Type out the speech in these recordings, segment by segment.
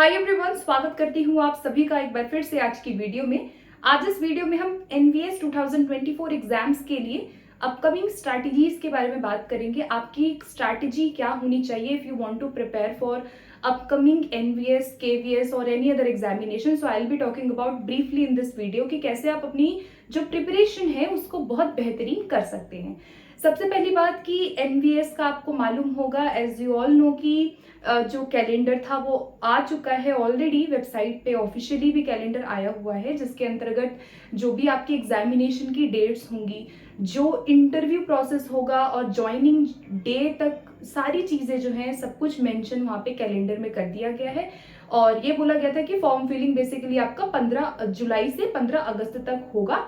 Hi everyone, स्वागत करती हूँ आप सभी का एक बार फिर से आज की वीडियो में। आज इस वीडियो में हम एनवीएस 2024 एग्जाम्स के लिए अपकमिंग स्ट्रैटेजीज के बारे में बात करेंगे। आपकी स्ट्रैटेजी क्या होनी चाहिए if you want to prepare for upcoming NVS, KVS और any other examination. So I will be talking about briefly in this video कि कैसे आप अपनी जो प्रिपरेशन है उसको बहुत बेहतरीन कर सकते हैं। सबसे पहली बात कि एनवीएस का आपको मालूम होगा, एज यू ऑल नो, कि जो कैलेंडर था वो आ चुका है ऑलरेडी। वेबसाइट पे ऑफिशियली भी कैलेंडर आया हुआ है, जिसके अंतर्गत जो भी आपकी एग्जामिनेशन की डेट्स होंगी, जो इंटरव्यू प्रोसेस होगा और ज्वाइनिंग डे तक सारी चीज़ें जो हैं सब कुछ मेंशन वहाँ पे कैलेंडर में कर दिया गया है। और ये बोला गया था कि फॉर्म फिलिंग बेसिकली आपका 15 जुलाई से 15 अगस्त तक होगा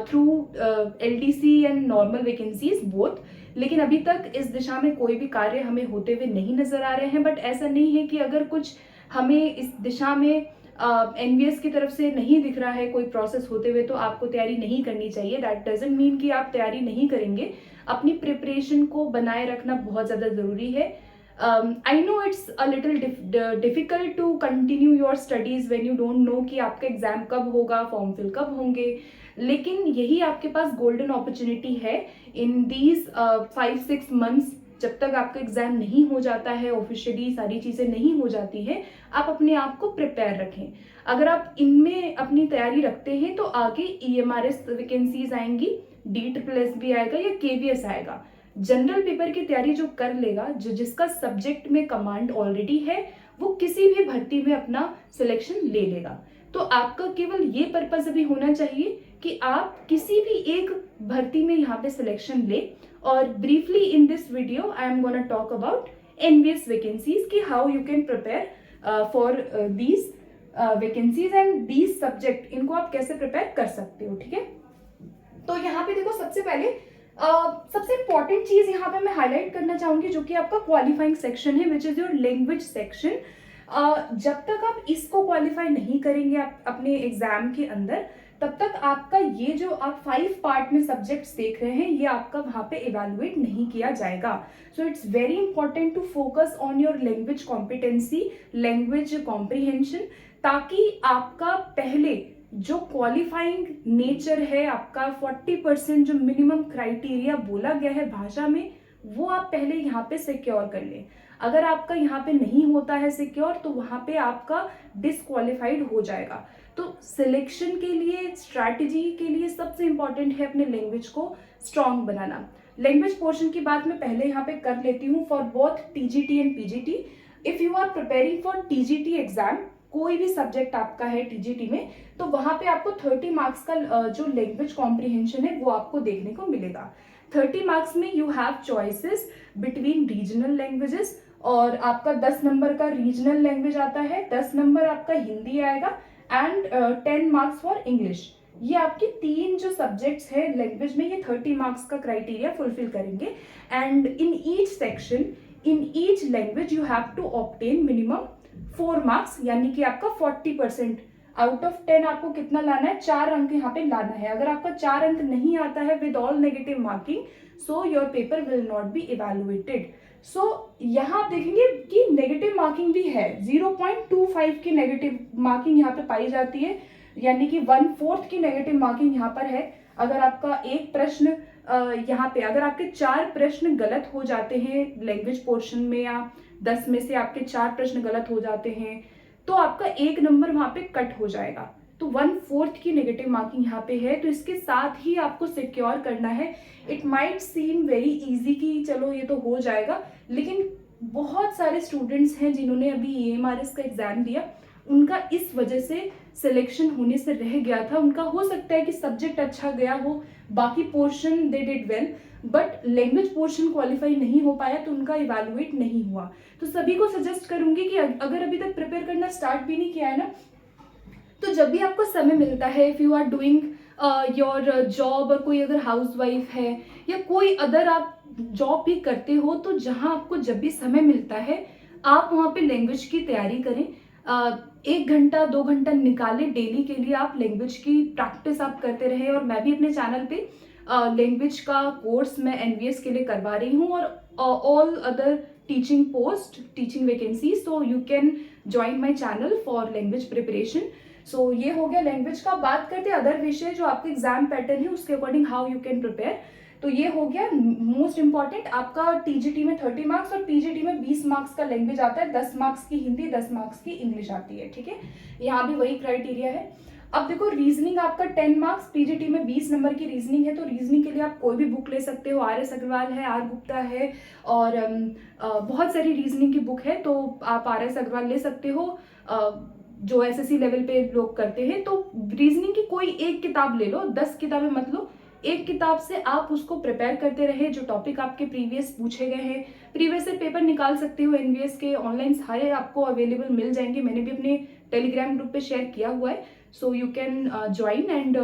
through LDC and normal vacancies both. लेकिन अभी तक इस दिशा में कोई भी कार्य हमें होते हुए नहीं नजर आ रहे हैं। बट ऐसा नहीं है कि अगर कुछ हमें इस दिशा में एनवीएस की तरफ से नहीं दिख रहा है कोई प्रोसेस होते हुए तो आपको तैयारी नहीं करनी चाहिए। दैट डजंट मीन कि आप तैयारी नहीं करेंगे। अपनी प्रिपरेशन को बनाए रखना बहुत ज़्यादा ज़रूरी है। I know it's a little difficult to continue your studies when you don't know कि आपका एग्जाम कब होगा, फॉर्म फिल कब होंगे, लेकिन यही आपके पास गोल्डन अपॉर्चुनिटी है इन दीज 5-6 मंथ्स। जब तक आपका एग्जाम नहीं हो जाता है, ऑफिशियली सारी चीज़ें नहीं हो जाती हैं, आप अपने आप को प्रिपेयर रखें। अगर आप इनमें अपनी तैयारी रखते हैं तो आगे ईएमआरएस वैकेंसीज आएंगी, DSSS भी आएगा या केवीएस आएगा। जनरल पेपर की तैयारी जो कर लेगा, जो जिसका सब्जेक्ट में कमांड ऑलरेडी है, वो किसी भी भर्ती में अपना सिलेक्शन ले लेगा। तो आपका केवल ये पर्पस अभी होना चाहिए कि आप किसी भी एक भर्ती में यहाँ पे सिलेक्शन ले। और briefly in this video I am gonna talk about NVS vacancies कि how you can prepare for these vacancies and these subject, इनको आप कैसे प्रिपेयर कर सकते हो। ठीक है, तो यहाँ पे देखो, सबसे पहले सबसे इंपॉर्टेंट चीज यहाँ पे मैं हाईलाइट करना चाहूंगी, जो कि आपका क्वालिफाइंग सेक्शन है, which is your language section. जब तक आप इसको क्वालिफाई नहीं करेंगे आप अपने एग्जाम के अंदर, तब तक आपका ये जो आप 5 पार्ट में सब्जेक्ट्स देख रहे हैं, ये आपका वहां पे इवेलुएट नहीं किया जाएगा। So it's very important to focus on your language competency, language comprehension, ताकि आपका पहले जो क्वालिफाइंग नेचर है, आपका 40% जो मिनिमम क्राइटेरिया बोला गया है भाषा में, वो आप पहले यहाँ पे सिक्योर कर लें। अगर आपका यहाँ पे नहीं होता है सिक्योर, तो वहाँ पे आपका डिसक्वालिफाइड हो जाएगा। तो सिलेक्शन के लिए, स्ट्रैटेजी के लिए सबसे इंपॉर्टेंट है अपने लैंग्वेज को स्ट्रांग बनाना। लैंग्वेज पोर्शन की बात मैं पहले यहाँ पे कर लेती हूँ for both TGT and PGT. If you are preparing for TGT exam, कोई भी सब्जेक्ट आपका है टीजीटी में, तो वहां पे आपको 30 मार्क्स का जो लैंग्वेज कॉम्प्रिहेंशन है वो आपको देखने को मिलेगा। 30 मार्क्स में you have choices between regional languages, और आपका 10 नंबर का रीजनल लैंग्वेज आता है, 10 नंबर आपका हिंदी आएगा एंड 10 मार्क्स फॉर इंग्लिश। ये आपके 3 जो सब्जेक्ट्स है लैंग्वेज में, ये 30 मार्क्स का क्राइटेरिया फुलफिल करेंगे। And in each section, in each language you have to obtain minimum 4 marks, यानी कि आपका 40%। आउट ऑफ 10 आपको कितना लाना है? 4 अंक यहाँ पे लाना है। अगर आपका 4 अंक नहीं आता है with all negative marking, so your paper will not be evaluated. So यहाँ आप देखेंगे कि नेगेटिव मार्किंग भी है, 0.25 की नेगेटिव मार्किंग यहाँ पे पाई जाती है, यानी कि 1/4 की नेगेटिव मार्किंग यहाँ पर है। अगर आपका एक प्रश्न यहाँ पे, अगर आपके 4 प्रश्न गलत हो जाते हैं लैंग्वेज पोर्शन में, या 10 में से आपके 4 प्रश्न गलत हो जाते हैं, तो आपका 1 नंबर वहां पे कट हो जाएगा। तो 1/4 की नेगेटिव मार्किंग यहाँ पे है। तो इसके साथ ही आपको सिक्योर करना है। It might seem very easy कि चलो ये तो हो जाएगा, लेकिन बहुत सारे स्टूडेंट्स हैं जिन्होंने अभी ईएमआरएस का एग्जाम दिया, उनका इस वजह से सिलेक्शन होने से रह गया था। उनका हो सकता है कि सब्जेक्ट अच्छा गया हो, बाकी portion they did well, but language portion qualify नहीं हो पाया, तो उनका इवैल्यूएट नहीं हुआ। तो सभी को सजेस्ट करूंगी कि अगर अभी तक प्रिपेयर करना स्टार्ट भी नहीं किया है ना, तो जब भी आपको समय मिलता है, if you are doing your job, और कोई अगर हाउसवाइफ है या कोई अदर आप जॉब भी करते हो, तो जहां आपको जब भी समय मिलता है, आप वहां पे लैंग्वेज की तैयारी करें। 1 घंटा 2 घंटा निकालें डेली के लिए, आप लैंग्वेज की प्रैक्टिस आप करते रहे। और मैं भी अपने चैनल पे लैंग्वेज का कोर्स मैं एनवीएस के लिए करवा रही हूँ, और all other teaching post, teaching vacancy, so you can join my channel for language preparation. So ये हो गया लैंग्वेज का। बात करते हैं अदर विषय जो आपके एग्जाम पैटर्न है उसके according how you can prepare. तो ये हो गया मोस्ट इंपॉर्टेंट। आपका टीजीटी में 30 मार्क्स और पीजीटी में 20 मार्क्स का लैंग्वेज आता है, 10 मार्क्स की हिंदी, 10 मार्क्स की इंग्लिश आती है, ठीक है। यहाँ भी वही क्राइटेरिया है। अब देखो रीजनिंग आपका 10 मार्क्स, पीजीटी में 20 नंबर की रीजनिंग है, तो रीजनिंग के लिए आप कोई भी बुक ले सकते हो। आर एस अग्रवाल है, आर गुप्ता है, और बहुत सारी रीजनिंग की बुक है, तो आप आर एस अग्रवाल ले सकते हो। जो एसएससी लेवल पे लोग करते हैं, तो रीजनिंग की कोई एक किताब ले लो, 10 किताबें मत लो। एक किताब से आप उसको प्रिपेयर करते रहे। जो टॉपिक आपके प्रीवियस पूछे गए हैं, प्रीवियस से पेपर निकाल सकते हो, एनवीएस के ऑनलाइन सारे आपको अवेलेबल मिल जाएंगे। मैंने भी अपने टेलीग्राम ग्रुप पे शेयर किया हुआ है, सो यू कैन ज्वाइन, एंड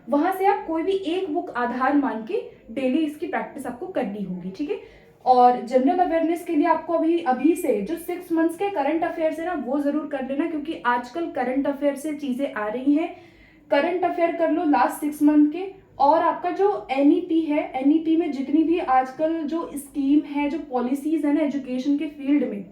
वहां से आप कोई भी एक बुक आधार मान के डेली इसकी प्रैक्टिस आपको करनी होगी, ठीक है। और जनरल अवेयरनेस के लिए आपको अभी से जो 6 मंथ्स के करंट अफेयर्स है ना, वो जरूर कर लेना, क्योंकि आजकल करंट अफेयर से चीजें आ रही हैं। करंट अफेयर कर लो लास्ट 6 मंथ के। और आपका जो एनईपी है, एनईपी में जितनी भी आजकल जो स्कीम है, जो पॉलिसीज है ना एजुकेशन के फील्ड में,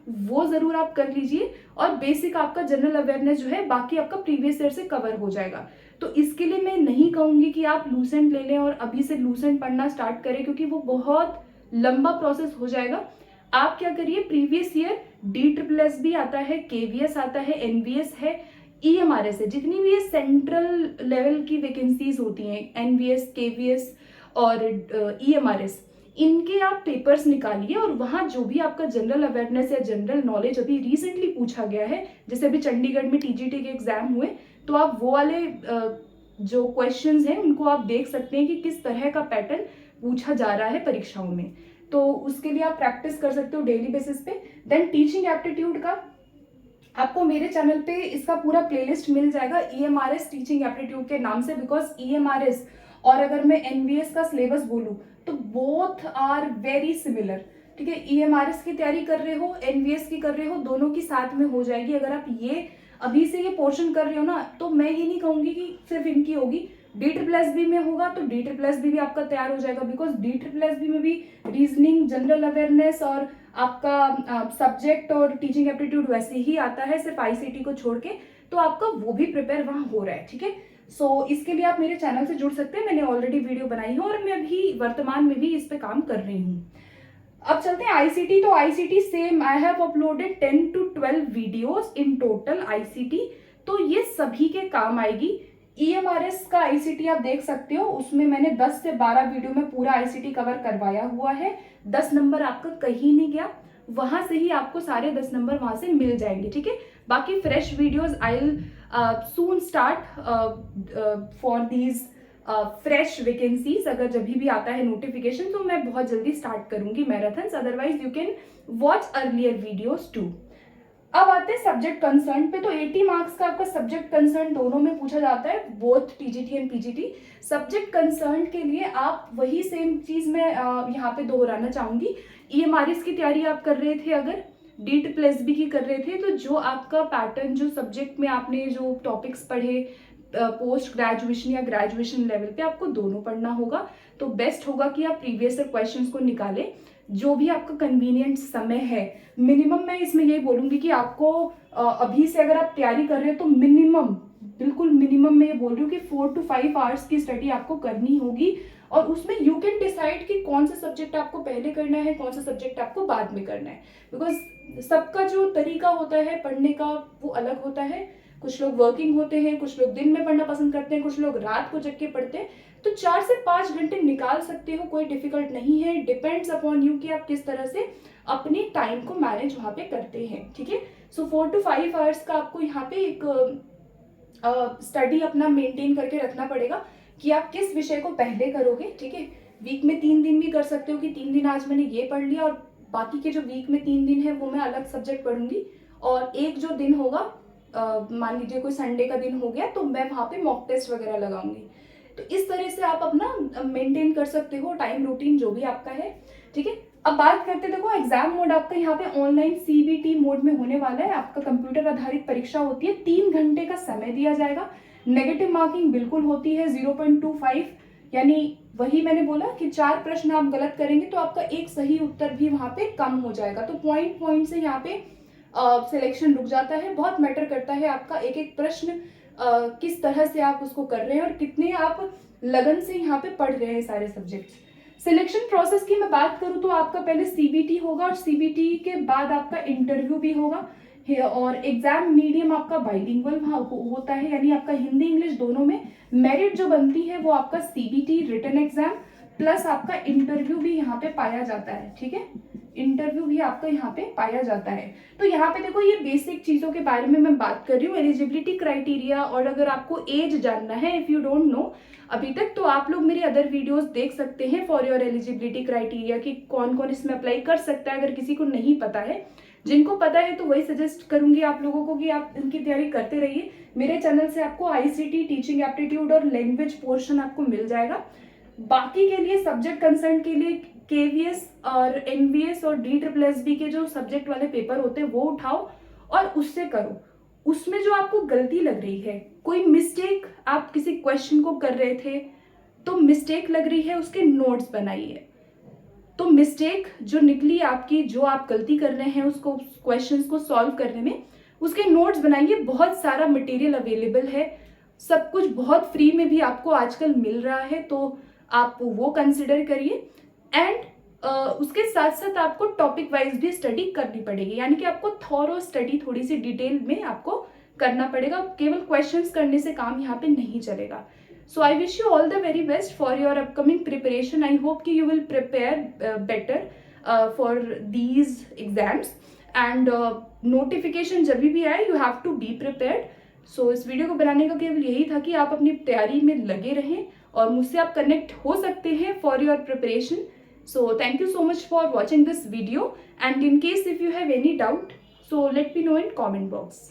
वो जरूर आप कर लीजिए। और बेसिक आपका जनरल अवेयरनेस जो है, बाकी आपका प्रीवियस ईयर से कवर हो जाएगा। तो इसके लिए मैं नहीं कहूंगी कि आप लूसेंट ले लें और अभी से लूसेंट पढ़ना स्टार्ट करें, क्योंकि वो बहुत लंबा प्रोसेस हो जाएगा। आप क्या करिए, प्रीवियस ईयर DSSS भी आता है, KVS आता है, NVS है, EMRS है, जितनी भी ये सेंट्रल लेवल की वैकेंसीज होती हैं, NVS, KVS और EMRS, इनके आप पेपर्स निकालिए। और वहाँ जो भी आपका जनरल अवेयरनेस या जनरल नॉलेज अभी रिसेंटली पूछा गया है, जैसे अभी चंडीगढ़ में TGT के एग्जाम हुए, तो आप वो वाले जो क्वेश्चंस हैं उनको आप देख सकते हैं कि किस तरह का पैटर्न पूछा जा रहा है परीक्षाओं में। तो उसके लिए आप प्रैक्टिस कर सकते हो डेली बेसिस पे। देन टीचिंग एप्टीट्यूड का आपको मेरे चैनल पे इसका पूरा प्लेलिस्ट मिल जाएगा, EMRS टीचिंग एप्टीट्यूड के नाम से। बिकॉज EMRS और अगर मैं NVS का सिलेबस बोलूं तो बोथ आर वेरी सिमिलर, ठीक है। EMRS की तैयारी कर रहे हो, NVS की कर रहे हो, दोनों की साथ में हो जाएगी। अगर आप ये अभी से ये पोर्शन कर रहे हो ना, तो मैं ये नहीं कहूंगी कि सिर्फ इनकी होगी, DSSS में होगा तो DSSS भी आपका तैयार हो जाएगा। बिकॉज DSSS में भी रीजनिंग, जनरल अवेयरनेस और आपका सब्जेक्ट और टीचिंग एप्टीट्यूड वैसे ही आता है, सिर्फ ICT को छोड़ के, तो आपका वो भी प्रिपेयर वहां हो रहा है, ठीक है। सो इसके लिए आप मेरे चैनल से जुड़ सकते हैं। मैंने ऑलरेडी वीडियो बनाई है और मैं अभी वर्तमान में भी इस पे काम कर रही हूँ। अब चलते हैं ICT। तो ICT same, I have uploaded 10 to 12 videos in total ICT, तो ये सभी के काम आएगी। EMRS का ICT आप देख सकते हो, उसमें मैंने 10 से 12 वीडियो में पूरा ICT कवर करवाया हुआ है। 10 नंबर आपका कहीं नहीं गया, वहां से ही आपको सारे 10 नंबर वहां से मिल जाएंगे, ठीक है। बाकी fresh videos I will soon start for these fresh vacancies. अगर जब भी आता है नोटिफिकेशन तो मैं बहुत जल्दी स्टार्ट करूंगी marathons, otherwise you can watch earlier videos too. अब आते हैं सब्जेक्ट कंसर्न पे। तो 80 मार्क्स का आपका सब्जेक्ट कंसर्न दोनों में पूछा जाता है, both TGT and PGT। Subject concern के लिए आप वही सेम चीज मैं यहाँ पे दोहराना चाहूंगी। EMRS की तैयारी आप कर रहे थे, अगर DSSS की कर रहे थे, तो जो आपका पैटर्न, जो सब्जेक्ट में आपने जो टॉपिक्स पढ़े पोस्ट ग्रेजुएशन या ग्रेजुएशन लेवल पे, आपको दोनों पढ़ना होगा। तो बेस्ट होगा कि आप प्रीवियस क्वेश्चंस को निकालें, जो भी आपका कन्वीनियंट समय है। मिनिमम मैं इसमें यही बोलूंगी कि आपको अभी से अगर आप तैयारी कर रहे हो तो मिनिमम, बिल्कुल मिनिमम मैं ये बोल रही हूँ कि 4 to 5 आवर्स की स्टडी आपको करनी होगी। और उसमें यू कैन डिसाइड कि कौन सा सब्जेक्ट आपको पहले करना है, कौन सा सब्जेक्ट आपको बाद में करना है। बिकॉज सबका जो तरीका होता है पढ़ने का वो अलग होता है। कुछ लोग वर्किंग होते हैं, कुछ लोग दिन में पढ़ना पसंद करते हैं, कुछ लोग रात को जग के पढ़ते हैं। तो 4 से 5 घंटे निकाल सकते हो, कोई डिफिकल्ट नहीं है। डिपेंड्स अपॉन यू कि आप किस तरह से अपने टाइम को मैनेज वहां पे करते हैं, ठीक है। सो 4 to 5 आवर्स का आपको यहाँ पे एक स्टडी अपना मेंटेन करके रखना पड़ेगा कि आप किस विषय को पहले करोगे, ठीक है। वीक में 3 दिन भी कर सकते हो कि 3 दिन आज मैंने ये पढ़ लिया और बाकी के जो वीक में 3 दिन है वो मैं अलग सब्जेक्ट पढ़ूंगी। और एक जो दिन होगा, मान लीजिए कोई संडे का दिन हो गया, तो मैं वहां पे मॉक टेस्ट वगैरह लगाऊंगी। तो इस तरह से आप अपना मेंटेन कर सकते हो टाइम रूटीन जो भी आपका है, ठीक है। अब बात करते, देखो एग्जाम मोड आपका यहाँ पे ऑनलाइन CBT मोड में होने वाला है। आपका कंप्यूटर आधारित परीक्षा होती है, 3 घंटे का समय दिया जाएगा। नेगेटिव मार्किंग बिल्कुल होती है 0.25, यानी वही मैंने बोला कि 4 प्रश्न आप गलत करेंगे तो आपका एक सही उत्तर भी वहाँ पे कम हो जाएगा। तो पॉइंट से यहाँ पे सिलेक्शन रुक जाता है। बहुत मैटर करता है आपका एक एक प्रश्न किस तरह से आप उसको कर रहे हैं और कितने आप लगन से यहाँ पे पढ़ रहे हैं सारे सब्जेक्ट्स। सिलेक्शन प्रोसेस की मैं बात करूँ तो आपका पहले सीबीटी होगा और सीबीटी के बाद आपका इंटरव्यू भी होगा और एग्जाम मीडियम आपका बाइलिंगुअल होता है, यानी आपका हिंदी इंग्लिश दोनों में। मेरिट जो बनती है वो आपका सीबीटी रिटन एग्जाम प्लस आपका इंटरव्यू भी यहाँ पे पाया जाता है। ठीक है, इंटरव्यू भी आपका यहाँ पे पाया जाता है। तो यहाँ पे देखो ये बेसिक चीजों के बारे में मैं बात कर रही हूँ, एलिजिबिलिटी क्राइटेरिया। और अगर आपको एज जानना है, इफ यू डोंट नो अभी तक, तो आप लोग मेरे अदर वीडियोस देख सकते हैं फॉर योर एलिजिबिलिटी क्राइटेरिया कि कौन कौन इसमें अप्लाई कर सकता है। अगर किसी को नहीं पता है, जिनको पता है तो वही सजेस्ट करूंगी आप लोगों को कि आप इनकी तैयारी करते रहिए। मेरे चैनल से आपको आईसीटी, टीचिंग एप्टीट्यूड और लैंग्वेज पोर्शन आपको मिल जाएगा। बाकी के लिए सब्जेक्ट कंसर्न के लिए केवीएस और एनवीएस और DSSB के जो सब्जेक्ट वाले पेपर होते हैं वो उठाओ और उससे करो। उसमें जो आपको गलती लग रही है, कोई मिस्टेक, आप किसी क्वेश्चन को कर रहे थे तो मिस्टेक लग रही है, उसके नोट्स बनाइए। तो मिस्टेक जो निकली आपकी, जो आप गलती कर रहे हैं उसको, क्वेश्चंस को सॉल्व करने में, उसके नोट्स बनाइए। बहुत सारा मटेरियल अवेलेबल है, सब कुछ बहुत फ्री में भी आपको आजकल मिल रहा है, तो आप वो कंसिडर करिए। एंड उसके साथ साथ आपको टॉपिक वाइज भी स्टडी करनी पड़ेगी, यानी कि आपको थॉरो स्टडी थोड़ी सी डिटेल में आपको करना पड़ेगा। केवल क्वेश्चंस करने से काम यहाँ पे नहीं चलेगा। So I wish you all the very best for your upcoming preparation. I hope कि you will prepare better for these exams and notification जब भी आए you have to be prepared. So इस वीडियो को बनाने का केवल यही था कि आप अपनी तैयारी में लगे रहें और मुझसे आप कनेक्ट हो सकते हैं for your preparation. So thank you so much for watching this video and in case if you have any doubt, so let me know in comment box.